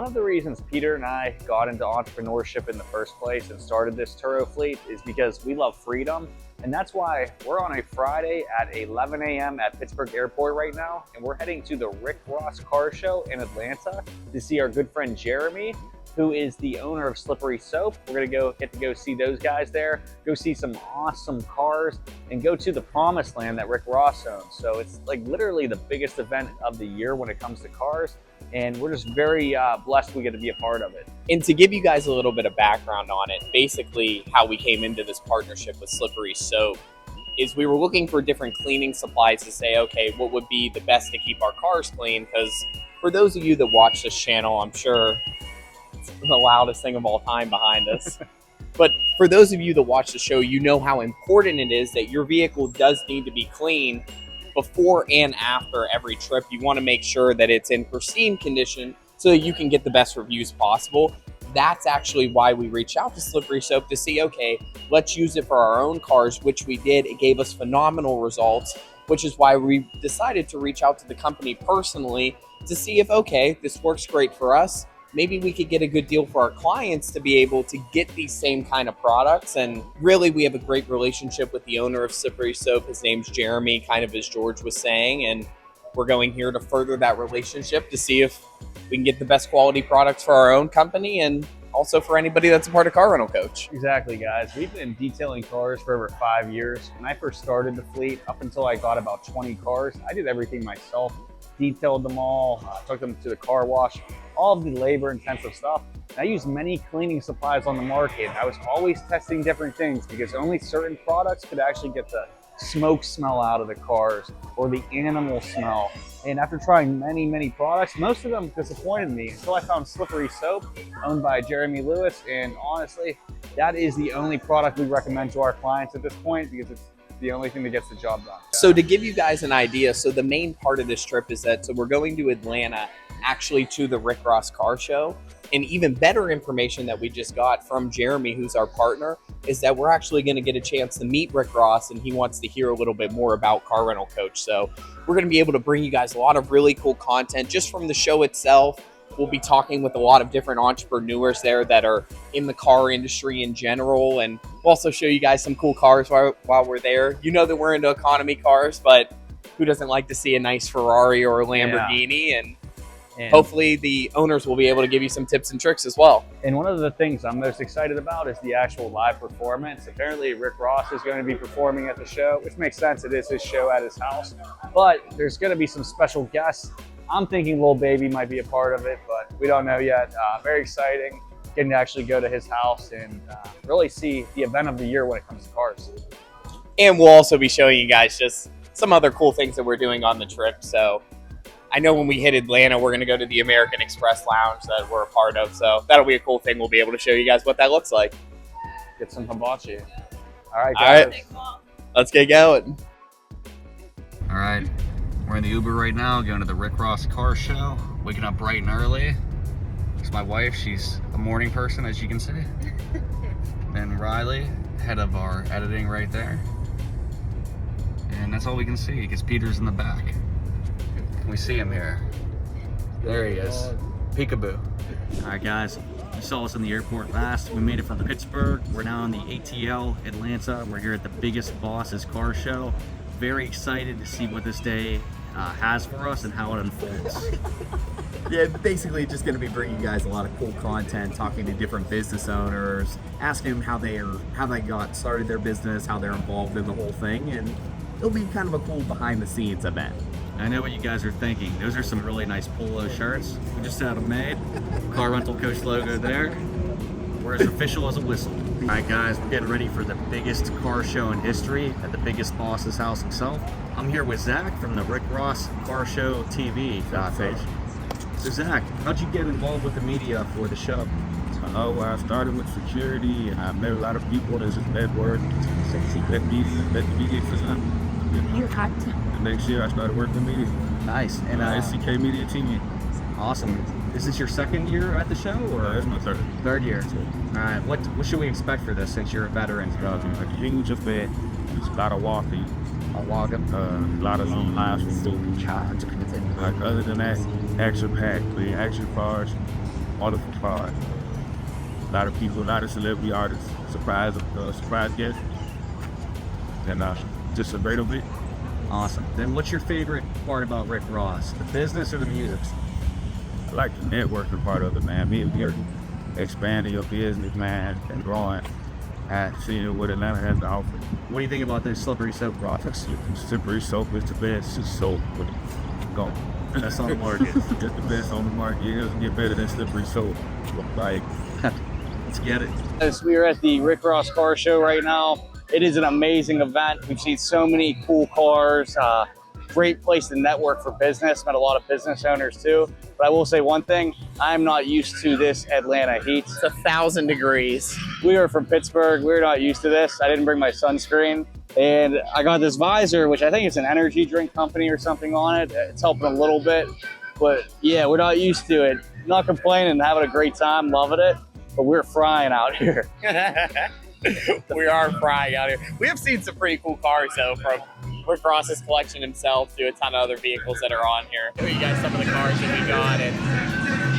of the reasons Peter and I got into entrepreneurship in the first place and started this Turo fleet is because we love freedom. And that's why we're on a Friday at 11 a.m. at Pittsburgh Airport right now. And we're heading to the Rick Ross Car Show in Atlanta to see our good friend Jeremy, who is the owner of Slippery Soap. We're gonna get to go see those guys there, go see some awesome cars, and go to the promised land that Rick Ross owns. So it's like literally the biggest event of the year when it comes to cars. And we're just very blessed we get to be a part of it. And to give you guys a little bit of background on it, basically how we came into this partnership with Slippery Soap is we were looking for different cleaning supplies to say, okay, what would be the best to keep our cars clean? Because for those of you that watch this channel, I'm sure the loudest thing of all time behind us. But for those of you that watch the show, you know how important it is that your vehicle does need to be clean before and after every trip. You want to make sure that it's in pristine condition so that you can get the best reviews possible. That's actually why we reached out to Slippery Soap to see, okay, let's use it for our own cars, which we did. It gave us phenomenal results, which is why we decided to reach out to the company personally to see if, okay, this works great for us. Maybe we could get a good deal for our clients to be able to get these same kind of products. And really, we have a great relationship with the owner of Slippery Soap. His name's Jeremy, kind of as George was saying. And we're going here to further that relationship to see if we can get the best quality products for our own company and also for anybody that's a part of Car Rental Coach. Exactly, guys. We've been detailing cars for over 5 years. When I first started the fleet, up until I got about 20 cars, I did everything myself. Detailed them all, took them to the car wash, all of the labor intensive stuff. And I used many cleaning supplies on the market. I was always testing different things because only certain products could actually get the smoke smell out of the cars or the animal smell. And after trying many products, most of them disappointed me until I found Slippery Soap, owned by Jeremy Lewis. And honestly, that is the only product we recommend to our clients at this point because it's the only thing that gets the job done. So to give you guys an idea, so the main part of this trip is that, so we're going to Atlanta, actually to the Rick Ross Car Show. And even better information that we just got from Jeremy, who's our partner, is that we're actually going to get a chance to meet Rick Ross, and he wants to hear a little bit more about Car Rental Coach. So we're going to be able to bring you guys a lot of really cool content just from the show itself. We'll be talking with a lot of different entrepreneurs there that are in the car industry in general. And we'll also show you guys some cool cars while we're there. You know that we're into economy cars, but who doesn't like to see a nice Ferrari or a Lamborghini? Yeah. And hopefully the owners will be able to give you some tips and tricks as well. And one of the things I'm most excited about is the actual live performance. Apparently Rick Ross is going to be performing at the show, which makes sense. It is his show at his house, but there's going to be some special guests. I'm thinking Lil Baby might be a part of it, but we don't know yet. Very exciting getting to actually go to his house and really see the event of the year when it comes to cars. And we'll also be showing you guys just some other cool things that we're doing on the trip. So I know when we hit Atlanta, we're going to go to the American Express Lounge that we're a part of. So that'll be a cool thing. We'll be able to show you guys what that looks like. Get some hibachi. All right, guys. All right. Let's get going. All right. We're in the Uber right now, going to the Rick Ross Car Show. Waking up bright and early. It's my wife. She's a morning person, as you can see. And Riley, head of our editing right there. And that's all we can see because Peter's in the back. Can we see him here? There he is. Peekaboo. All right, guys. You saw us in the airport last. We made it from Pittsburgh. We're now on the ATL Atlanta. We're here at the biggest boss's car show. Very excited to see what this day has for us and how it unfolds. Yeah, basically just going to be bringing you guys a lot of cool content, talking to different business owners, asking them how they got started their business, how they're involved in the whole thing, and it'll be kind of a cool behind the scenes event. I know what you guys are thinking. Those are some really nice polo shirts. We just had them made. Car Rental Coach logo there. We're as official as a whistle. All right, guys, we're getting ready for the biggest car show in history at the biggest boss's house himself. I'm here with Zach from the Rick Ross Car Show TV page. So Zach, how'd you get involved with the media for the show? Well, I started with security, and I met a lot of people that just network, let media for some. You're hot. The next year, I started working in media. Nice. And SCK Media TV. Awesome. Is this your second year at the show, or It's my third. third year? All right. What should we expect for this since you're a veteran? A huge event. There's a lot of walking. I'll walk up. A lot of Zoom lives we do. Like other than that, action packed. The action cars. wonderful cars. A lot of people, a lot of celebrity artists, surprise guests, and just a great event. Awesome. Then what's your favorite part about Rick Ross? The business or the music? I like the networking part of it, man. You're expanding your business, man, and growing and seeing what Atlanta has to offer. What do you think about the slippery soap products? Slippery soap is the best soap. Go. That's on the market. Just the best on the market. It doesn't get better than slippery soap. Like, Let's get it. As we are at the Rick Ross Car Show right now. It is an amazing event. We've seen so many cool cars. Great place to network for business. Met a lot of business owners too. But I will say one thing, I'm not used to this Atlanta heat. It's 1,000 degrees. We are from Pittsburgh. We're not used to this. I didn't bring my sunscreen. And I got this visor, which I think is an energy drink company or something on it. It's helping a little bit. But yeah, we're not used to it. Not complaining, having a great time, loving it. But we're frying out here. We are frying out here. We have seen some pretty cool cars though, from Rick Ross's collection himself to a ton of other vehicles that are on here. Show you guys some of the cars that we got, and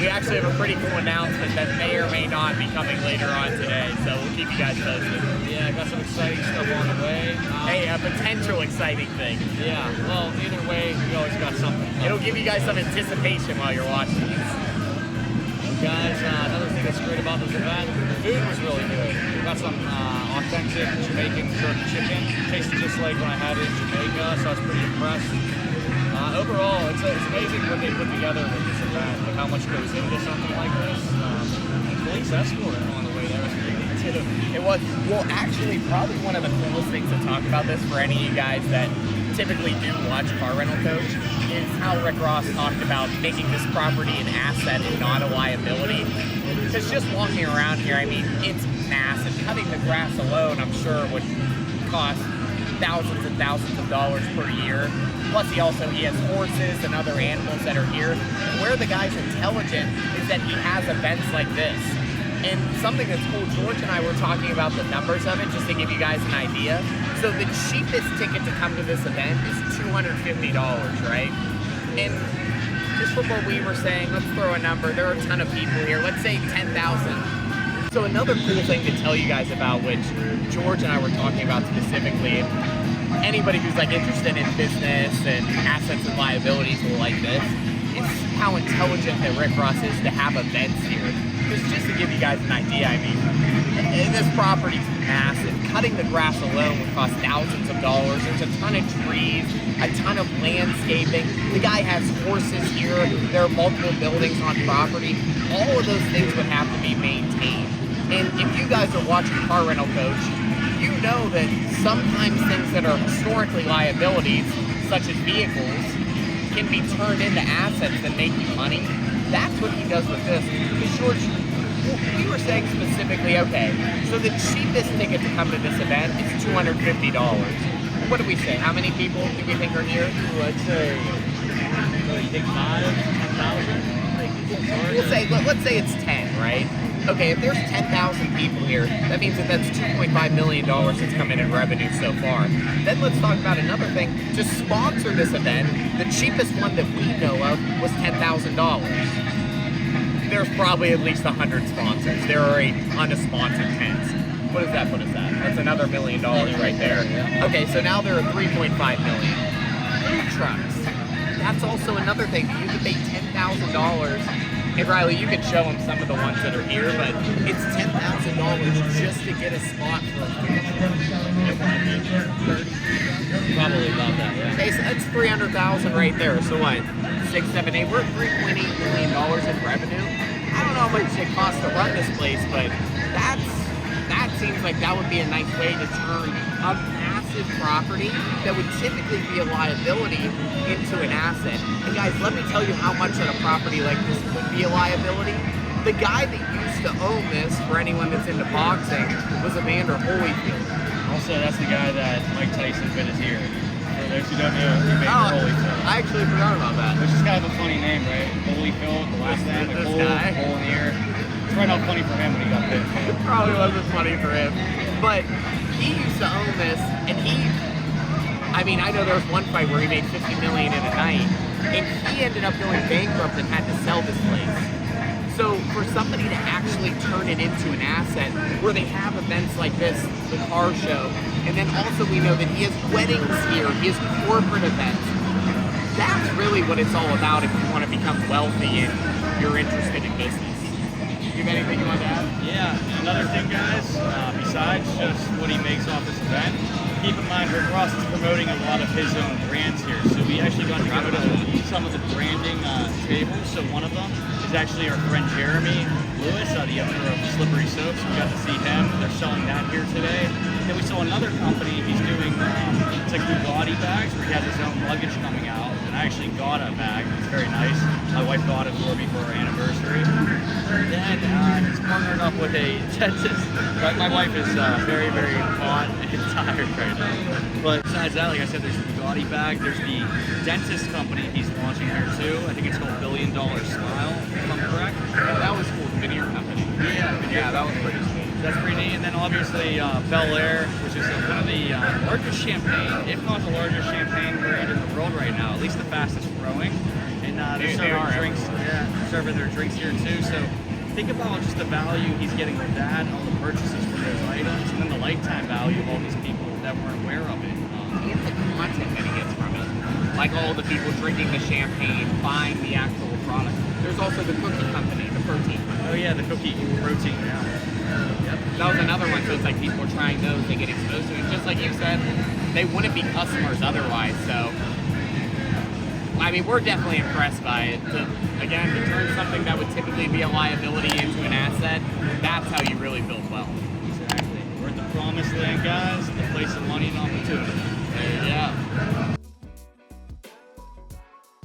we actually have a pretty cool announcement that may or may not be coming later on today, so we'll keep you guys posted. Yeah, I got some exciting stuff on the way. Hey, a potential exciting thing. Yeah, well, either way, we always got something. It'll give you guys some anticipation while you're watching these. Guys, another thing that's great about this event, the food was really good. We got some authentic Jamaican jerk chicken. Tasted just like when I had it in Jamaica, so I was pretty impressed. Overall, it's amazing what they put together with this event, like how much goes into something like this. Police escort on the way there was pretty neat too. It was, well, actually, probably one of the coolest things to talk about this for any of you guys that typically do watch Car Rental Coach is how Rick Ross talked about making this property an asset and not a liability. Because just walking around here, I mean, it's massive. Cutting the grass alone, I'm sure, would cost thousands and thousands of dollars per year. Plus, he has horses and other animals that are here. And where the guy's intelligent is that he has events like this. And something that's cool, George and I were talking about the numbers of it, just to give you guys an idea. So the cheapest ticket to come to this event is $250, right? And just from what we were saying, let's throw a number. There are a ton of people here. Let's say 10,000. So another cool thing to tell you guys about, which George and I were talking about specifically, anybody who's like interested in business and assets and liabilities will like this, is how intelligent that Rick Ross is to have events here. Because just to give you guys an idea, I mean, this property's massive. Cutting the grass alone would cost thousands of dollars. There's a ton of trees, a ton of landscaping. The guy has horses here. There are multiple buildings on property. All of those things would have to be maintained. And if you guys are watching Car Rental Coach, you know that sometimes things that are historically liabilities, such as vehicles, can be turned into assets that make you money. That's what he does with this. Because George, we were saying specifically, okay, so the cheapest ticket to come to this event is $250. What do we say? How many people do we think are here? Let's say, you think 5,000, 10,000? Let's say it's 10, right? Okay, if there's 10,000 people here, that means that that's $2.5 million that's come in revenue so far. Then let's talk about another thing. To sponsor this event, the cheapest one that we know of was $10,000. There's probably at least 100 sponsors. There are a ton of sponsored tents. What does that put us at? That's another $1 million right there. Okay, so now there are 3.5 million. Food trucks. That's also another thing. You can pay $10,000. Hey Riley, you can show them some of the ones that are here, but it's $10,000 just to get a spot for a food truck. Probably about that, yeah. Okay, so that's $300,000 right there. So what? 6, 7, 8. We're at $3.8 million in revenue. I don't know how much it costs to run this place, but that seems like that would be a nice way to turn a massive property that would typically be a liability into an asset. And guys, let me tell you how much that a property like this could be a liability. The guy that used to own this, for anyone that's into boxing, was Evander Holyfield. Also, that's the guy that Mike Tyson fit his ear. For those who don't know, he made Holyfield. I actually forgot about that. Which is kind of a funny name, right? Holyfield, the last name, like hole in the ear. It's right out funny for him when he got bit. It probably wasn't funny for him. But he used to own this, and I mean, I know there was one fight where he made $50 million in a night, and he ended up going bankrupt and had to sell this place. So for somebody to actually turn it into an asset, where they have events like this, the car show, and then also we know that he has weddings here, he has corporate events. That's really what it's all about if you want to become wealthy and you're interested in business. Do you have anything you want to add? Yeah, and another thing, guys, besides just what he makes off this event, keep in mind Rick Ross is promoting a lot of his own brands here. So we actually got to go to some of the branding tables. So one of them is actually our friend Jeremy Lewis, the owner of Slippery Soaps. We got to see him. They're selling that here today. Then we saw another company. He's doing it's like Bugatti bags where he has his own luggage coming out. And I actually got a bag. It's very nice. My wife got it for me for our anniversary. And then he's partnered up with a dentist. Right, my wife is very, very hot and tired right now. But besides that, like I said, there's the Bugatti bag. There's the dentist company he's launching here too. I think it's called $1 Billion Smile, if I'm correct. Yeah, that was cool. Veneer company. Yeah, that was pretty sweet. That's pretty neat. And then obviously Bel Air, which is one of the largest champagne, if not the largest champagne brand in the world right now, at least the fastest growing. And they're serving drinks. Yeah, serving their drinks here too. So think about just the value he's getting with that, all the purchases from those items, and then the lifetime value of all these people that weren't aware of it. And the content that he gets from it. Like all the people drinking the champagne, buying the actual product. There's also the cookie company, the protein. Oh yeah, the cookie protein, yeah. Yep. That was another one, so it's like people are trying those, they get exposed to it. Just like you said, they wouldn't be customers otherwise, so. I mean, we're definitely impressed by it. Again, to turn something that would typically be a liability into an asset, that's how you really build wealth. Exactly. We're at the promised land, guys, the place of money and opportunity.